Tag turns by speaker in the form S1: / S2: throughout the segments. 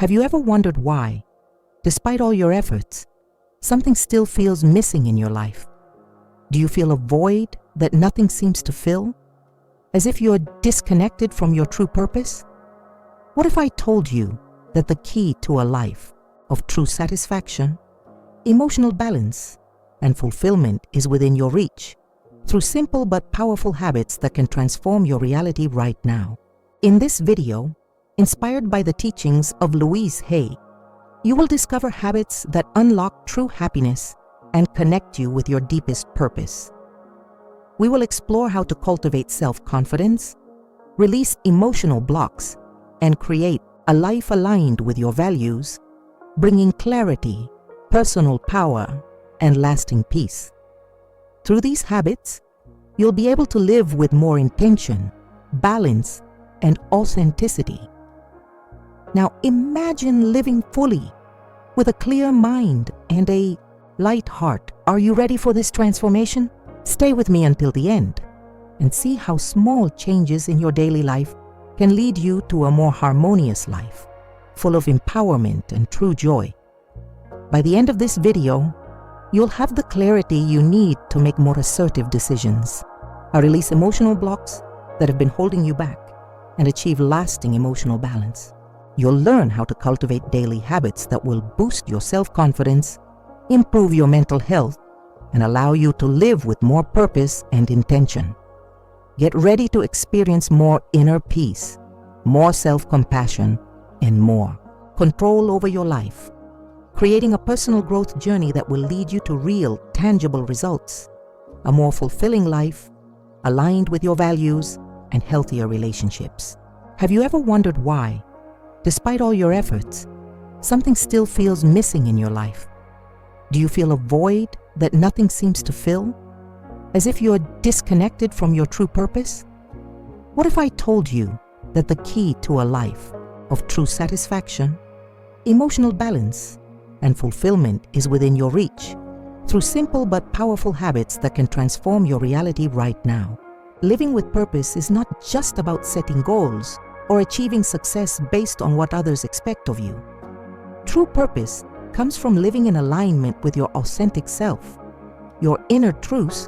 S1: Have you ever wondered why, despite all your efforts, something still feels missing in your life? Do you feel a void that nothing seems to fill? As if you're disconnected from your true purpose? What if I told you that the key to a life of true satisfaction, emotional balance, and fulfillment is within your reach, through simple but powerful habits that can transform your reality right now? In this video, inspired by the teachings of Louise Hay, you will discover habits that unlock true happiness and connect you with your deepest purpose. We will explore how to cultivate self-confidence, release emotional blocks, and create a life aligned with your values, bringing clarity, personal power, and lasting peace. Through these habits, you'll be able to live with more intention, balance, and authenticity. Now imagine living fully, with a clear mind and a light heart. Are you ready for this transformation? Stay with me until the end and see how small changes in your daily life can lead you to a more harmonious life, full of empowerment and true joy. By the end of this video, you'll have the clarity you need to make more assertive decisions, release emotional blocks that have been holding you back, and achieve lasting emotional balance. You'll learn how to cultivate daily habits that will boost your self-confidence, improve your mental health, and allow you to live with more purpose and intention. Get ready to experience more inner peace, more self-compassion, and more control over your life, creating a personal growth journey that will lead you to real, tangible results, a more fulfilling life, aligned with your values, and healthier relationships. Have you ever wondered why, despite all your efforts, something still feels missing in your life? Do you feel a void that nothing seems to fill? As if you're disconnected from your true purpose? What if I told you that the key to a life of true satisfaction, emotional balance, and fulfillment is within your reach, through simple but powerful habits that can transform your reality right now? Living with purpose is not just about setting goals or achieving success based on what others expect of you. True purpose comes from living in alignment with your authentic self, your inner truths.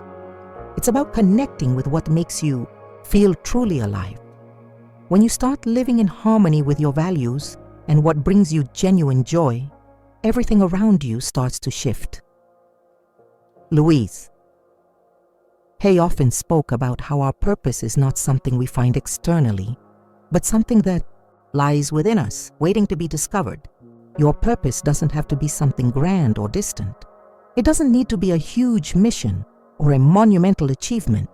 S1: It's about connecting with what makes you feel truly alive. When you start living in harmony with your values and what brings you genuine joy, everything around you starts to shift. Louise Hay often spoke about how our purpose is not something we find externally, but something that lies within us, waiting to be discovered. Your purpose doesn't have to be something grand or distant. It doesn't need to be a huge mission or a monumental achievement.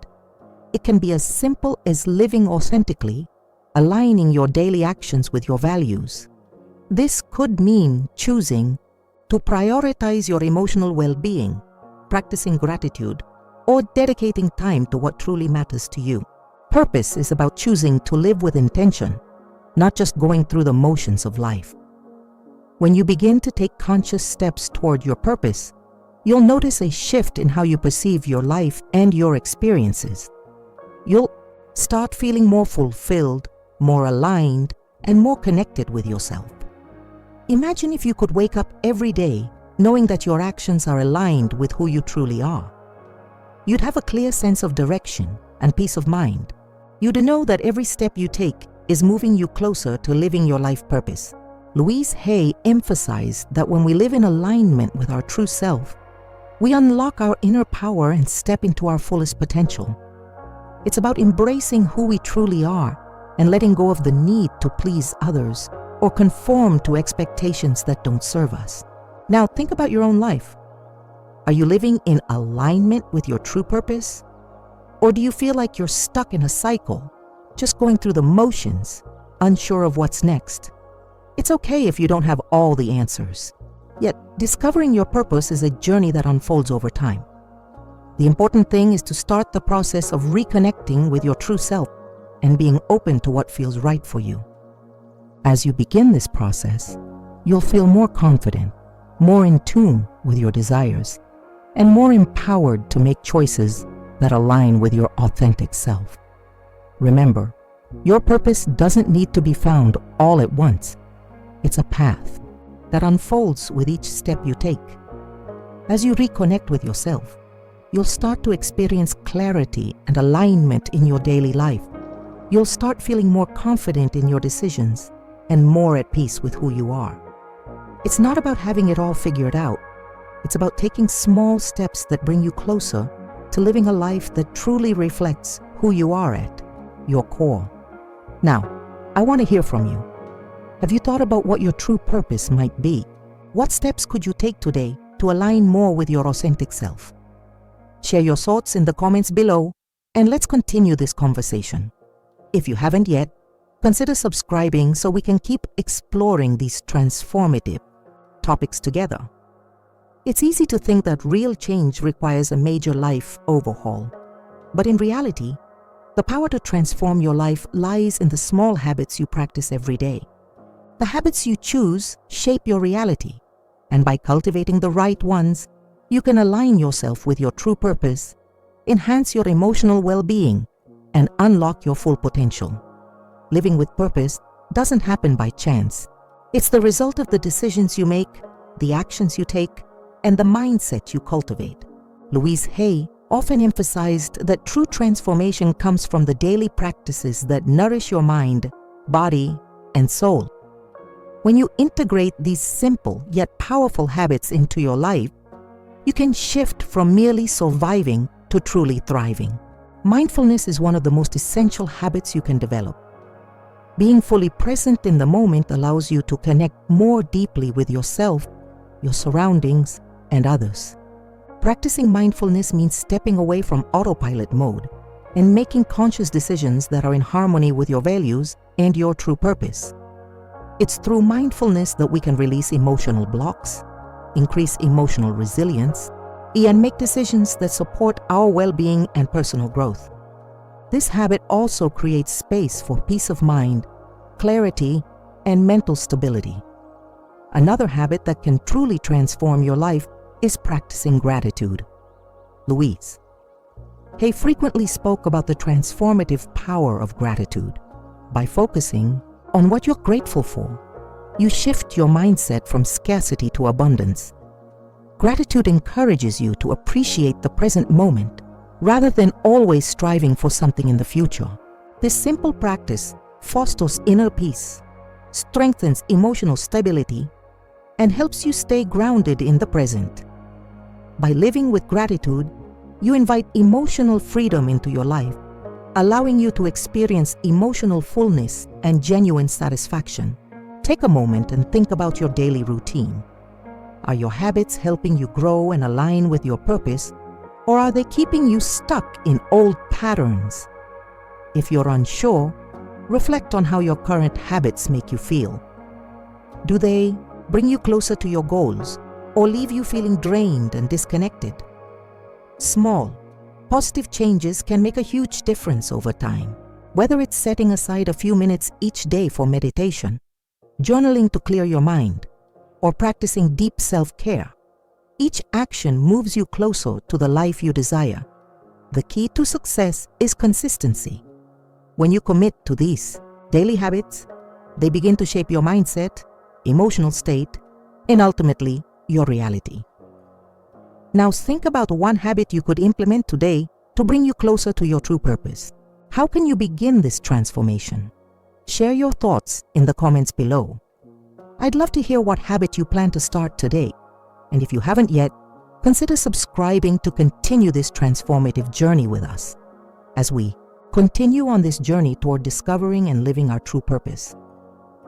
S1: It can be as simple as living authentically, aligning your daily actions with your values. This could mean choosing to prioritize your emotional well-being, practicing gratitude, or dedicating time to what truly matters to you. Purpose is about choosing to live with intention, not just going through the motions of life. When you begin to take conscious steps toward your purpose, you'll notice a shift in how you perceive your life and your experiences. You'll start feeling more fulfilled, more aligned, and more connected with yourself. Imagine if you could wake up every day knowing that your actions are aligned with who you truly are. You'd have a clear sense of direction and peace of mind. You'd know that every step you take is moving you closer to living your life purpose. Louise Hay emphasized that when we live in alignment with our true self, we unlock our inner power and step into our fullest potential. It's about embracing who we truly are and letting go of the need to please others or conform to expectations that don't serve us. Now think about your own life. Are you living in alignment with your true purpose? Or do you feel like you're stuck in a cycle, just going through the motions, unsure of what's next? It's okay if you don't have all the answers. Yet, discovering your purpose is a journey that unfolds over time. The important thing is to start the process of reconnecting with your true self and being open to what feels right for you. As you begin this process, you'll feel more confident, more in tune with your desires, and more empowered to make choices that align with your authentic self. Remember, your purpose doesn't need to be found all at once. It's a path that unfolds with each step you take. As you reconnect with yourself, you'll start to experience clarity and alignment in your daily life. You'll start feeling more confident in your decisions and more at peace with who you are. It's not about having it all figured out. It's about taking small steps that bring you closer to living a life that truly reflects who you are at your core. Now, I want to hear from you. Have you thought about what your true purpose might be? What steps could you take today to align more with your authentic self? Share your thoughts in the comments below, and let's continue this conversation. If you haven't yet, consider subscribing so we can keep exploring these transformative topics together. It's easy to think that real change requires a major life overhaul. But in reality, the power to transform your life lies in the small habits you practice every day. The habits you choose shape your reality, and by cultivating the right ones, you can align yourself with your true purpose, enhance your emotional well-being, and unlock your full potential. Living with purpose doesn't happen by chance. It's the result of the decisions you make, the actions you take, and the mindset you cultivate. Louise Hay often emphasized that true transformation comes from the daily practices that nourish your mind, body, and soul. When you integrate these simple yet powerful habits into your life, you can shift from merely surviving to truly thriving. Mindfulness is one of the most essential habits you can develop. Being fully present in the moment allows you to connect more deeply with yourself, your surroundings, and others. Practicing mindfulness means stepping away from autopilot mode and making conscious decisions that are in harmony with your values and your true purpose. It's through mindfulness that we can release emotional blocks, increase emotional resilience, and make decisions that support our well-being and personal growth. This habit also creates space for peace of mind, clarity, and mental stability. Another habit that can truly transform your life is practicing gratitude. Louise Hay frequently spoke about the transformative power of gratitude. By focusing on what you're grateful for, you shift your mindset from scarcity to abundance. Gratitude encourages you to appreciate the present moment rather than always striving for something in the future. This simple practice fosters inner peace, strengthens emotional stability, and helps you stay grounded in the present. By living with gratitude, you invite emotional freedom into your life, allowing you to experience emotional fullness and genuine satisfaction. Take a moment and think about your daily routine. Are your habits helping you grow and align with your purpose, or are they keeping you stuck in old patterns? If you're unsure, reflect on how your current habits make you feel. Do they bring you closer to your goals or leave you feeling drained and disconnected? Small, positive changes can make a huge difference over time. Whether it's setting aside a few minutes each day for meditation, journaling to clear your mind, or practicing deep self-care, each action moves you closer to the life you desire. The key to success is consistency. When you commit to these daily habits, they begin to shape your mindset, emotional state, and ultimately your reality. Now think about one habit you could implement today to bring you closer to your true purpose. How can you begin this transformation? Share your thoughts in the comments below. I'd love to hear what habit you plan to start today. And if you haven't yet, consider subscribing to continue this transformative journey with us as we continue on this journey toward discovering and living our true purpose.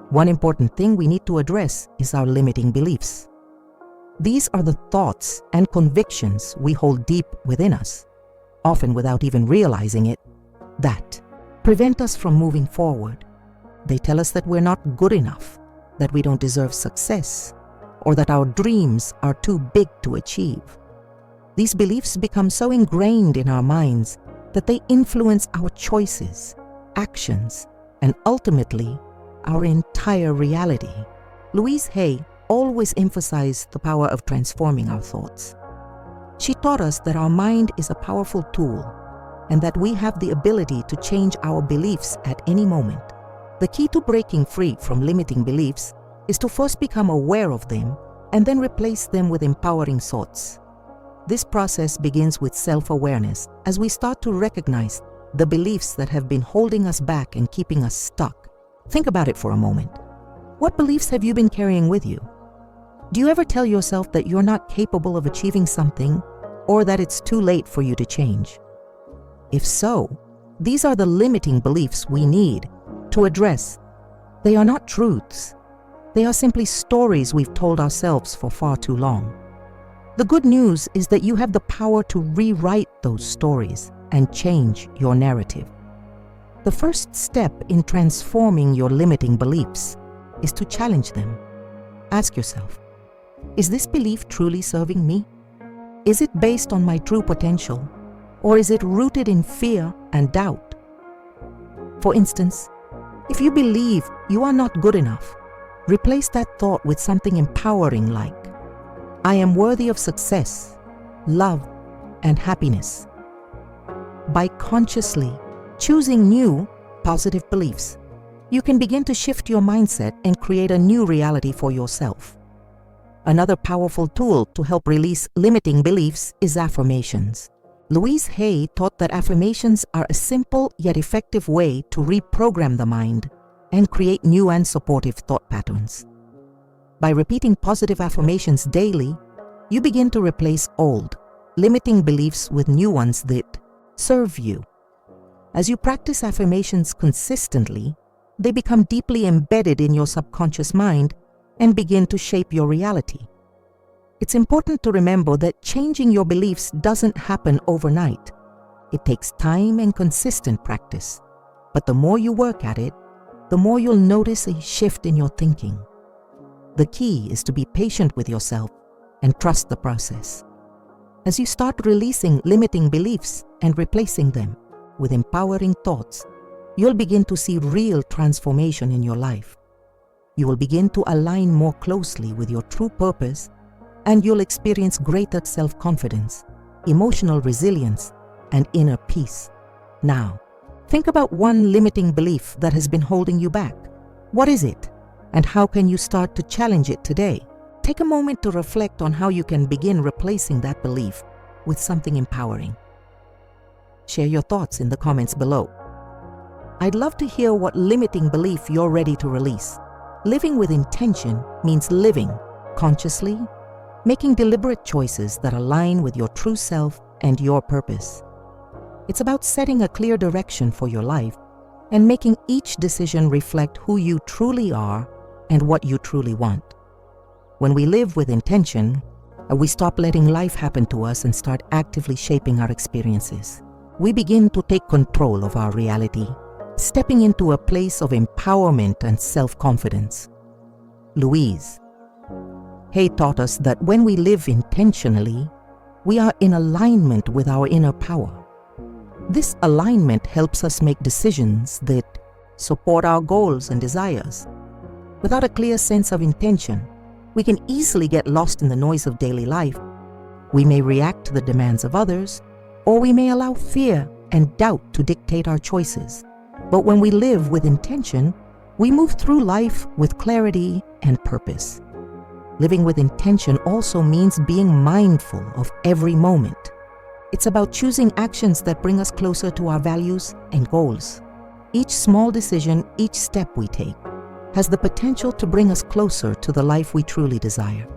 S1: One important thing we need to address is our limiting beliefs. These are the thoughts and convictions we hold deep within us, often without even realizing it, that prevent us from moving forward. They tell us that we're not good enough, that we don't deserve success, or that our dreams are too big to achieve. These beliefs become so ingrained in our minds that they influence our choices, actions, and ultimately our entire reality. Louise Hay always emphasized the power of transforming our thoughts. She taught us that our mind is a powerful tool and that we have the ability to change our beliefs at any moment. The key to breaking free from limiting beliefs is to first become aware of them and then replace them with empowering thoughts. This process begins with self-awareness as we start to recognize the beliefs that have been holding us back and keeping us stuck. Think about it for a moment. What beliefs have you been carrying with you? Do you ever tell yourself that you're not capable of achieving something or that it's too late for you to change? If so, these are the limiting beliefs we need to address. They are not truths. They are simply stories we've told ourselves for far too long. The good news is that you have the power to rewrite those stories and change your narrative. The first step in transforming your limiting beliefs is to challenge them. Ask yourself, is this belief truly serving me? Is it based on my true potential, or is it rooted in fear and doubt? For instance, if you believe you are not good enough, replace that thought with something empowering like, I am worthy of success, love, and happiness. By consciously choosing new, positive beliefs, you can begin to shift your mindset and create a new reality for yourself. Another powerful tool to help release limiting beliefs is affirmations. Louise Hay taught that affirmations are a simple yet effective way to reprogram the mind and create new and supportive thought patterns. By repeating positive affirmations daily, you begin to replace old, limiting beliefs with new ones that serve you. As you practice affirmations consistently, they become deeply embedded in your subconscious mind and begin to shape your reality. It's important to remember that changing your beliefs doesn't happen overnight. It takes time and consistent practice. But the more you work at it, the more you'll notice a shift in your thinking. The key is to be patient with yourself and trust the process. As you start releasing limiting beliefs and replacing them with empowering thoughts, you'll begin to see real transformation in your life. You will begin to align more closely with your true purpose, and you'll experience greater self-confidence, emotional resilience, and inner peace. Now, think about one limiting belief that has been holding you back. What is it? And how can you start to challenge it today? Take a moment to reflect on how you can begin replacing that belief with something empowering. Share your thoughts in the comments below. I'd love to hear what limiting belief you're ready to release. Living with intention means living consciously, making deliberate choices that align with your true self and your purpose. It's about setting a clear direction for your life and making each decision reflect who you truly are and what you truly want. When we live with intention, we stop letting life happen to us and start actively shaping our experiences. We begin to take control of our reality, stepping into a place of empowerment and self-confidence. Louise Hay taught us that when we live intentionally, we are in alignment with our inner power. This alignment helps us make decisions that support our goals and desires. Without a clear sense of intention, we can easily get lost in the noise of daily life. We may react to the demands of others, or we may allow fear and doubt to dictate our choices. But when we live with intention, we move through life with clarity and purpose. Living with intention also means being mindful of every moment. It's about choosing actions that bring us closer to our values and goals. Each small decision, each step we take, has the potential to bring us closer to the life we truly desire.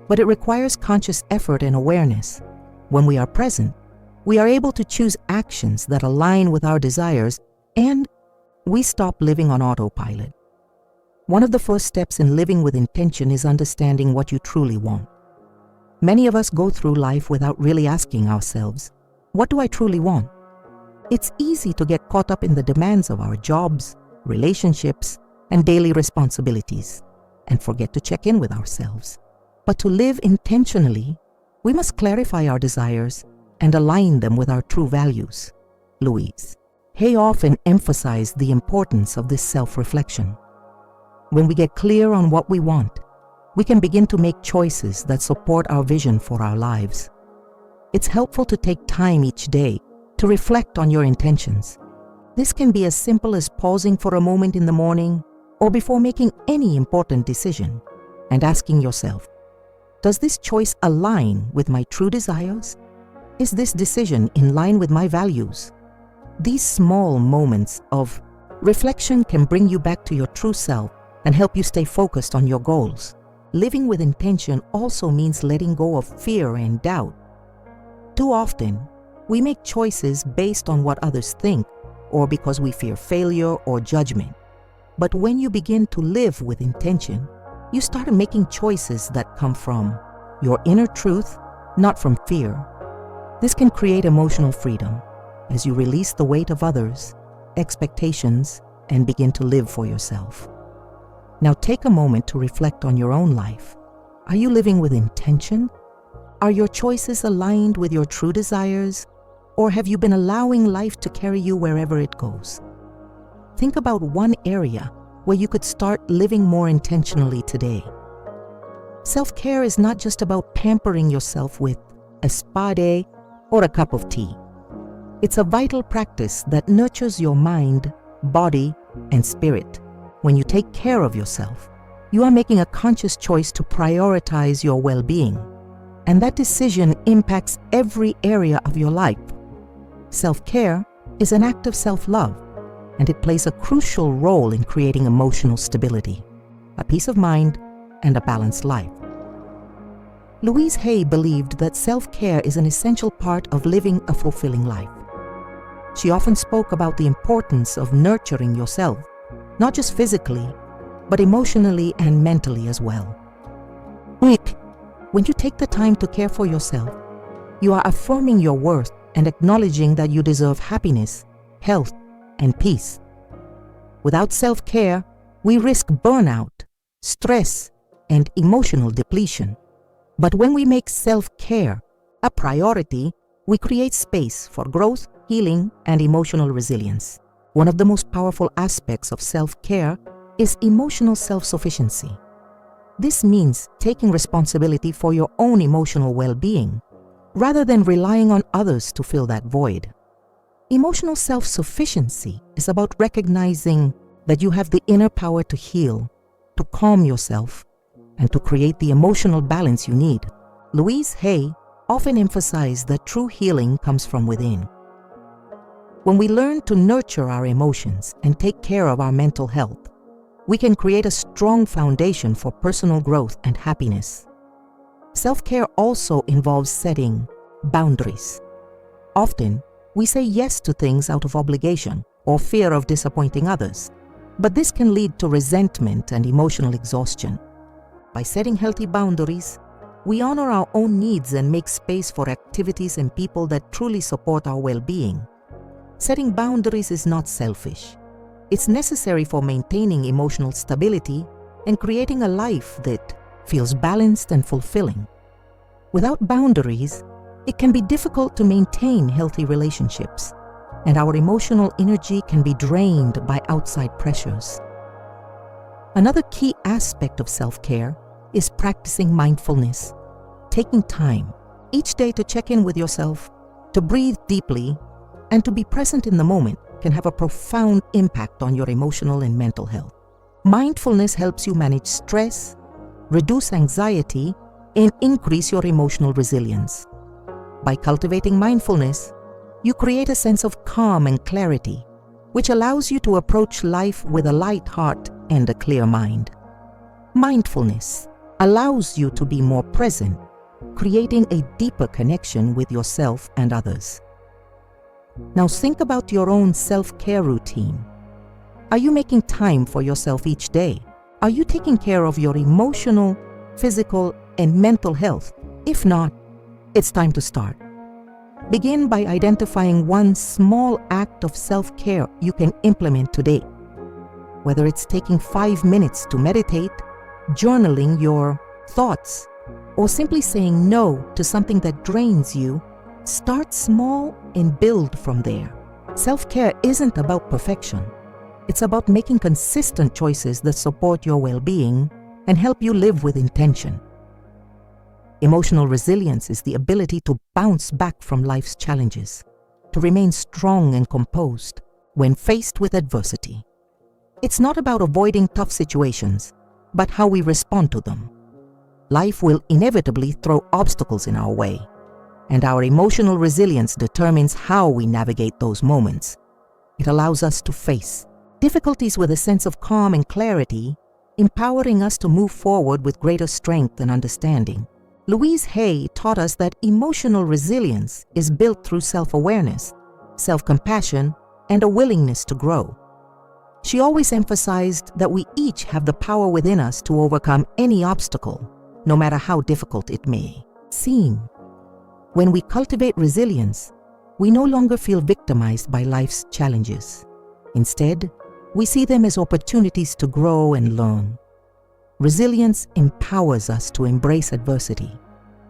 S1: But it requires conscious effort and awareness. When we are present, we are able to choose actions that align with our desires, and we stop living on autopilot. One of the first steps in living with intention is understanding what you truly want. Many of us go through life without really asking ourselves, what do I truly want? It's easy to get caught up in the demands of our jobs, relationships, and daily responsibilities, and forget to check in with ourselves. But to live intentionally, we must clarify our desires and align them with our true values. Louise Hay often emphasized the importance of this self-reflection. When we get clear on what we want, we can begin to make choices that support our vision for our lives. It's helpful to take time each day to reflect on your intentions. This can be as simple as pausing for a moment in the morning or before making any important decision, and asking yourself, does this choice align with my true desires? Is this decision in line with my values? These small moments of reflection can bring you back to your true self and help you stay focused on your goals. Living with intention also means letting go of fear and doubt. Too often, we make choices based on what others think or because we fear failure or judgment. But when you begin to live with intention, you start making choices that come from your inner truth, not from fear. This can create emotional freedom as you release the weight of others, expectations, and begin to live for yourself. Now take a moment to reflect on your own life. Are you living with intention? Are your choices aligned with your true desires? Or have you been allowing life to carry you wherever it goes? Think about one area where you could start living more intentionally today. Self-care is not just about pampering yourself with a spa day or a cup of tea. It's a vital practice that nurtures your mind, body, and spirit. When you take care of yourself, you are making a conscious choice to prioritize your well-being, and that decision impacts every area of your life. Self-care is an act of self-love, and it plays a crucial role in creating emotional stability, a peace of mind, and a balanced life. Louise Hay believed that self-care is an essential part of living a fulfilling life. She often spoke about the importance of nurturing yourself, not just physically, but emotionally and mentally as well. When you take the time to care for yourself, you are affirming your worth and acknowledging that you deserve happiness, health, and peace. Without self-care, we risk burnout, stress, and emotional depletion. But when we make self-care a priority, we create space for growth, healing, and emotional resilience. One of the most powerful aspects of self-care is emotional self-sufficiency. This means taking responsibility for your own emotional well-being, rather than relying on others to fill that void. Emotional self-sufficiency is about recognizing that you have the inner power to heal, to calm yourself, and to create the emotional balance you need. Louise Hay often emphasized that true healing comes from within. When we learn to nurture our emotions and take care of our mental health, we can create a strong foundation for personal growth and happiness. Self-care also involves setting boundaries. Often, we say yes to things out of obligation or fear of disappointing others, but this can lead to resentment and emotional exhaustion. By setting healthy boundaries, we honor our own needs and make space for activities and people that truly support our well-being. Setting boundaries is not selfish. It's necessary for maintaining emotional stability and creating a life that feels balanced and fulfilling. Without boundaries, it can be difficult to maintain healthy relationships, and our emotional energy can be drained by outside pressures. Another key aspect of self-care is practicing mindfulness, taking time each day to check in with yourself, to breathe deeply, and to be present in the moment can have a profound impact on your emotional and mental health. Mindfulness helps you manage stress, reduce anxiety, and increase your emotional resilience. By cultivating mindfulness, you create a sense of calm and clarity, which allows you to approach life with a light heart and a clear mind. Mindfulness allows you to be more present, creating a deeper connection with yourself and others. Now think about your own self-care routine. Are you making time for yourself each day? Are you taking care of your emotional, physical, and mental health? If not, it's time to start. Begin by identifying one small act of self-care you can implement today. Whether it's taking 5 minutes to meditate, journaling your thoughts, or simply saying no to something that drains you, start small and build from there. Self-care isn't about perfection. It's about making consistent choices that support your well-being and help you live with intention. Emotional resilience is the ability to bounce back from life's challenges, to remain strong and composed when faced with adversity. It's not about avoiding tough situations, but how we respond to them. Life will inevitably throw obstacles in our way, and our emotional resilience determines how we navigate those moments. It allows us to face difficulties with a sense of calm and clarity, empowering us to move forward with greater strength and understanding. Louise Hay taught us that emotional resilience is built through self-awareness, self-compassion, and a willingness to grow. She always emphasized that we each have the power within us to overcome any obstacle, no matter how difficult it may seem. When we cultivate resilience, we no longer feel victimized by life's challenges. Instead, we see them as opportunities to grow and learn. Resilience empowers us to embrace adversity,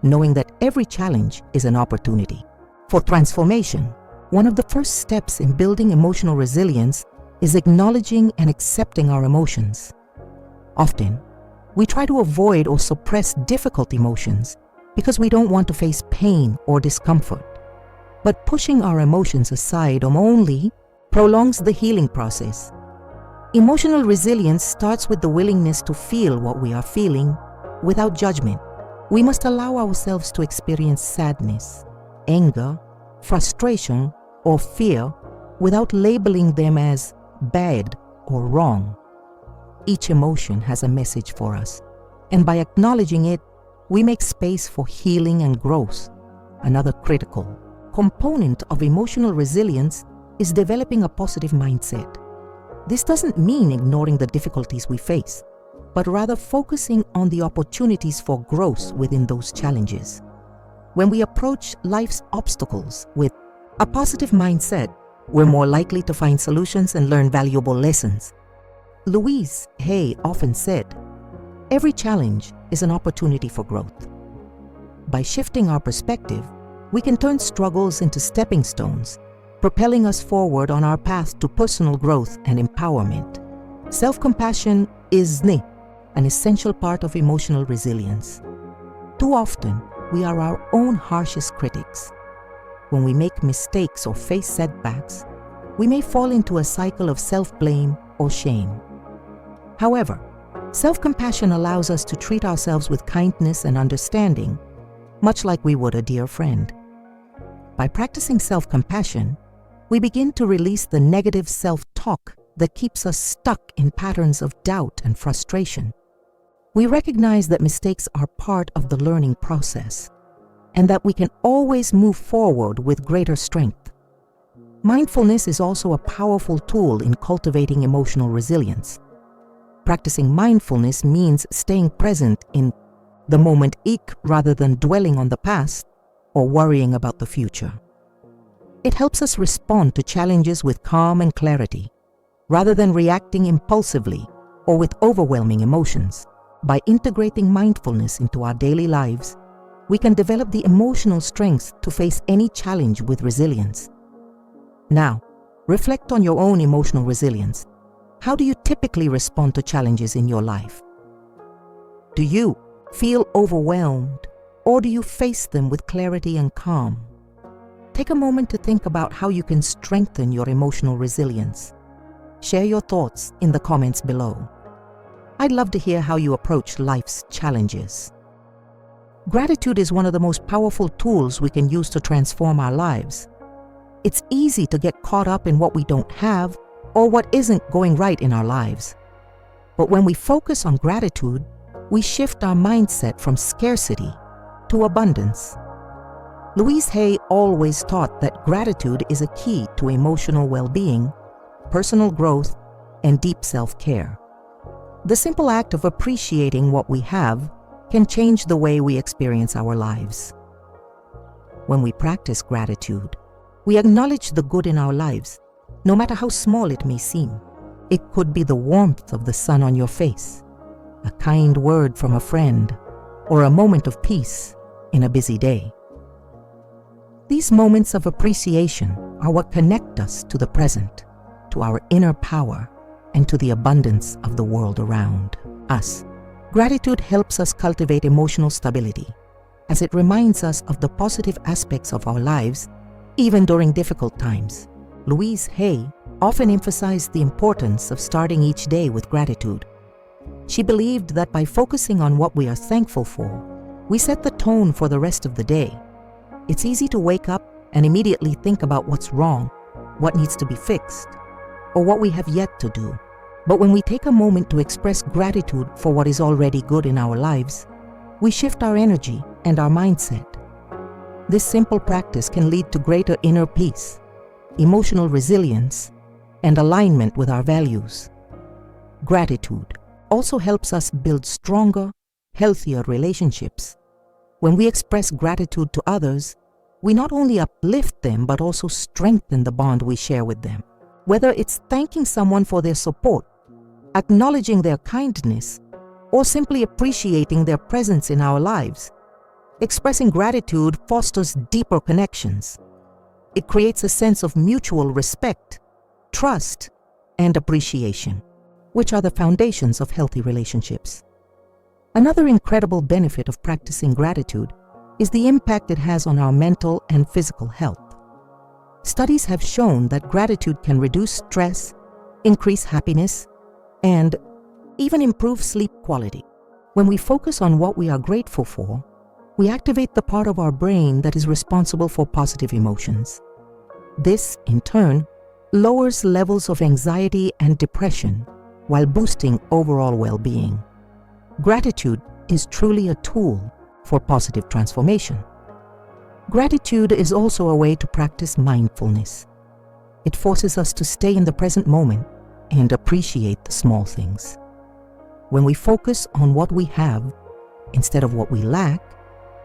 S1: knowing that every challenge is an opportunity for transformation. One of the first steps in building emotional resilience is acknowledging and accepting our emotions. Often, we try to avoid or suppress difficult emotions because we don't want to face pain or discomfort. But pushing our emotions aside only prolongs the healing process. Emotional resilience starts with the willingness to feel what we are feeling without judgment. We must allow ourselves to experience sadness, anger, frustration, or fear without labeling them as bad or wrong. Each emotion has a message for us, and by acknowledging it, we make space for healing and growth. Another critical component of emotional resilience is developing a positive mindset. This doesn't mean ignoring the difficulties we face, but rather focusing on the opportunities for growth within those challenges. When we approach life's obstacles with a positive mindset, we're more likely to find solutions and learn valuable lessons. Louise Hay often said, "Every challenge is an opportunity for growth." By shifting our perspective, we can turn struggles into stepping stones, propelling us forward on our path to personal growth and empowerment. Self-compassion is an essential part of emotional resilience. Too often, we are our own harshest critics. When we make mistakes or face setbacks, we may fall into a cycle of self-blame or shame. However, self-compassion allows us to treat ourselves with kindness and understanding, much like we would a dear friend. By practicing self-compassion, we begin to release the negative self-talk that keeps us stuck in patterns of doubt and frustration. We recognize that mistakes are part of the learning process, and that we can always move forward with greater strength. Mindfulness is also a powerful tool in cultivating emotional resilience. Practicing mindfulness means staying present in the moment rather than dwelling on the past or worrying about the future. It helps us respond to challenges with calm and clarity, rather than reacting impulsively or with overwhelming emotions. By integrating mindfulness into our daily lives, we can develop the emotional strength to face any challenge with resilience. Now, reflect on your own emotional resilience. How do you typically respond to challenges in your life? Do you feel overwhelmed, or do you face them with clarity and calm? Take a moment to think about how you can strengthen your emotional resilience. Share your thoughts in the comments below. I'd love to hear how you approach life's challenges. Gratitude is one of the most powerful tools we can use to transform our lives. It's easy to get caught up in what we don't have or what isn't going right in our lives. But when we focus on gratitude, we shift our mindset from scarcity to abundance. Louise Hay always taught that gratitude is a key to emotional well-being, personal growth, and deep self-care. The simple act of appreciating what we have can change the way we experience our lives. When we practice gratitude, we acknowledge the good in our lives, no matter how small it may seem. It could be the warmth of the sun on your face, a kind word from a friend, or a moment of peace in a busy day. These moments of appreciation are what connect us to the present, to our inner power, and to the abundance of the world around us. Gratitude helps us cultivate emotional stability, as it reminds us of the positive aspects of our lives, even during difficult times. Louise Hay often emphasized the importance of starting each day with gratitude. She believed that by focusing on what we are thankful for, we set the tone for the rest of the day. It's easy to wake up and immediately think about what's wrong, what needs to be fixed, or what we have yet to do. But when we take a moment to express gratitude for what is already good in our lives, we shift our energy and our mindset. This simple practice can lead to greater inner peace, emotional resilience, and alignment with our values. Gratitude also helps us build stronger, healthier relationships. When we express gratitude to others, we not only uplift them but also strengthen the bond we share with them. Whether it's thanking someone for their support, acknowledging their kindness, or simply appreciating their presence in our lives, expressing gratitude fosters deeper connections. It creates a sense of mutual respect, trust, and appreciation, which are the foundations of healthy relationships. Another incredible benefit of practicing gratitude is the impact it has on our mental and physical health. Studies have shown that gratitude can reduce stress, increase happiness, and even improve sleep quality. When we focus on what we are grateful for, we activate the part of our brain that is responsible for positive emotions. This, in turn, lowers levels of anxiety and depression while boosting overall well-being. Gratitude is truly a tool for positive transformation. Gratitude is also a way to practice mindfulness. It forces us to stay in the present moment and appreciate the small things. When we focus on what we have instead of what we lack,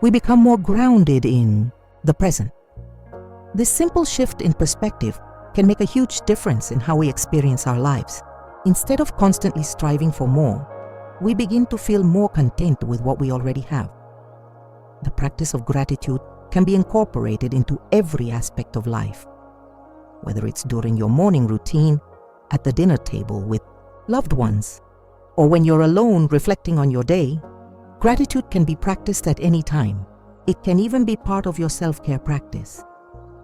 S1: we become more grounded in the present. This simple shift in perspective can make a huge difference in how we experience our lives. Instead of constantly striving for more, we begin to feel more content with what we already have. The practice of gratitude can be incorporated into every aspect of life. Whether it's during your morning routine, at the dinner table with loved ones, or when you're alone reflecting on your day, gratitude can be practiced at any time. It can even be part of your self-care practice,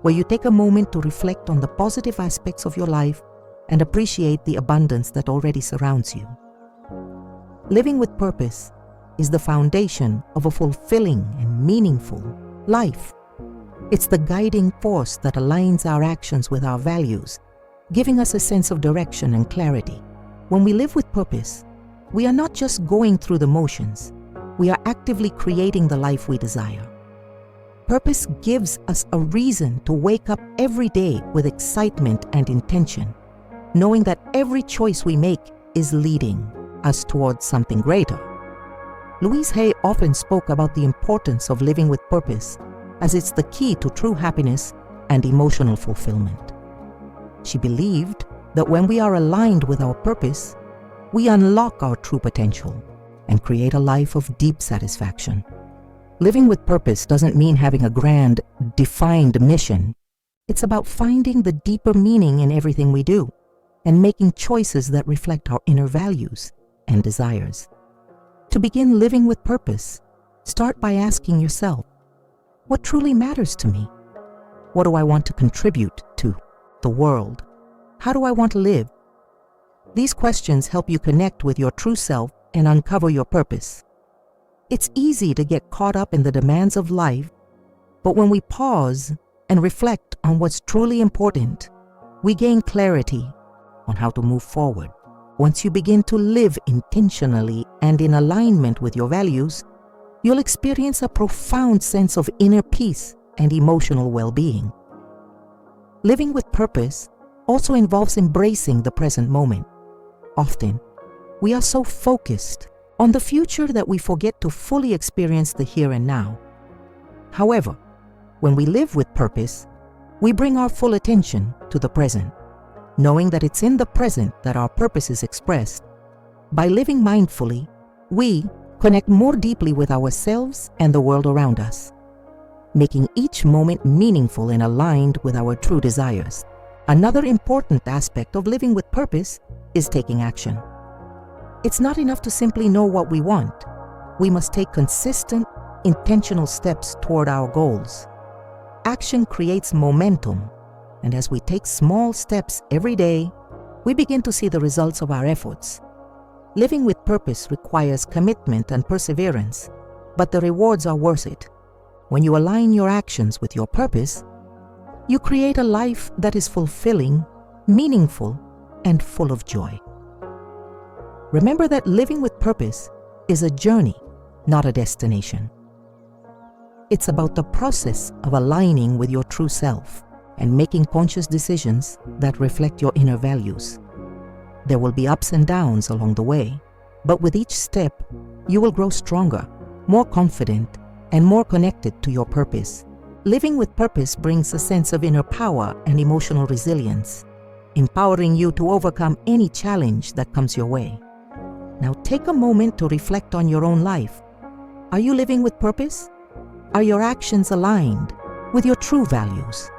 S1: where you take a moment to reflect on the positive aspects of your life and appreciate the abundance that already surrounds you. Living with purpose is the foundation of a fulfilling and meaningful life. It's the guiding force that aligns our actions with our values, giving us a sense of direction and clarity. When we live with purpose, we are not just going through the motions, we are actively creating the life we desire. Purpose gives us a reason to wake up every day with excitement and intention, knowing that every choice we make is leading us towards something greater. Louise Hay often spoke about the importance of living with purpose, as it's the key to true happiness and emotional fulfillment. She believed that when we are aligned with our purpose, we unlock our true potential and create a life of deep satisfaction. Living with purpose doesn't mean having a grand, defined mission. It's about finding the deeper meaning in everything we do and making choices that reflect our inner values and desires. To begin living with purpose, start by asking yourself, what truly matters to me? What do I want to contribute to the world? How do I want to live? These questions help you connect with your true self and uncover your purpose. It's easy to get caught up in the demands of life, but when we pause and reflect on what's truly important, we gain clarity on how to move forward. Once you begin to live intentionally and in alignment with your values, you'll experience a profound sense of inner peace and emotional well-being. Living with purpose also involves embracing the present moment. Often, we are so focused on the future that we forget to fully experience the here and now. However, when we live with purpose, we bring our full attention to the present, knowing that it's in the present that our purpose is expressed. By living mindfully, we connect more deeply with ourselves and the world around us, making each moment meaningful and aligned with our true desires. Another important aspect of living with purpose is taking action. It's not enough to simply know what we want. We must take consistent, intentional steps toward our goals. Action creates momentum, And as we take small steps every day, we begin to see the results of our efforts. Living with purpose requires commitment and perseverance, but the rewards are worth it. When you align your actions with your purpose, you create a life that is fulfilling, meaningful, and full of joy. Remember that living with purpose is a journey, not a destination. It's about the process of aligning with your true self and making conscious decisions that reflect your inner values. There will be ups and downs along the way, but with each step, you will grow stronger, more confident, and more connected to your purpose. Living with purpose brings a sense of inner power and emotional resilience, empowering you to overcome any challenge that comes your way. Now take a moment to reflect on your own life. Are you living with purpose? Are your actions aligned with your true values?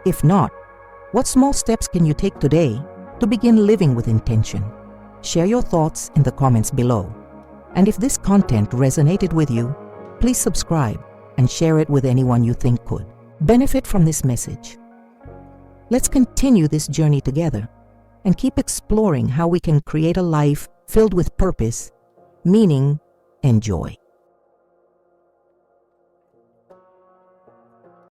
S1: If not, what small steps can you take today to begin living with intention? Share your thoughts in the comments below. And if this content resonated with you, please subscribe and share it with anyone you think could benefit from this message. Let's continue this journey together and keep exploring how we can create a life filled with purpose, meaning, and joy.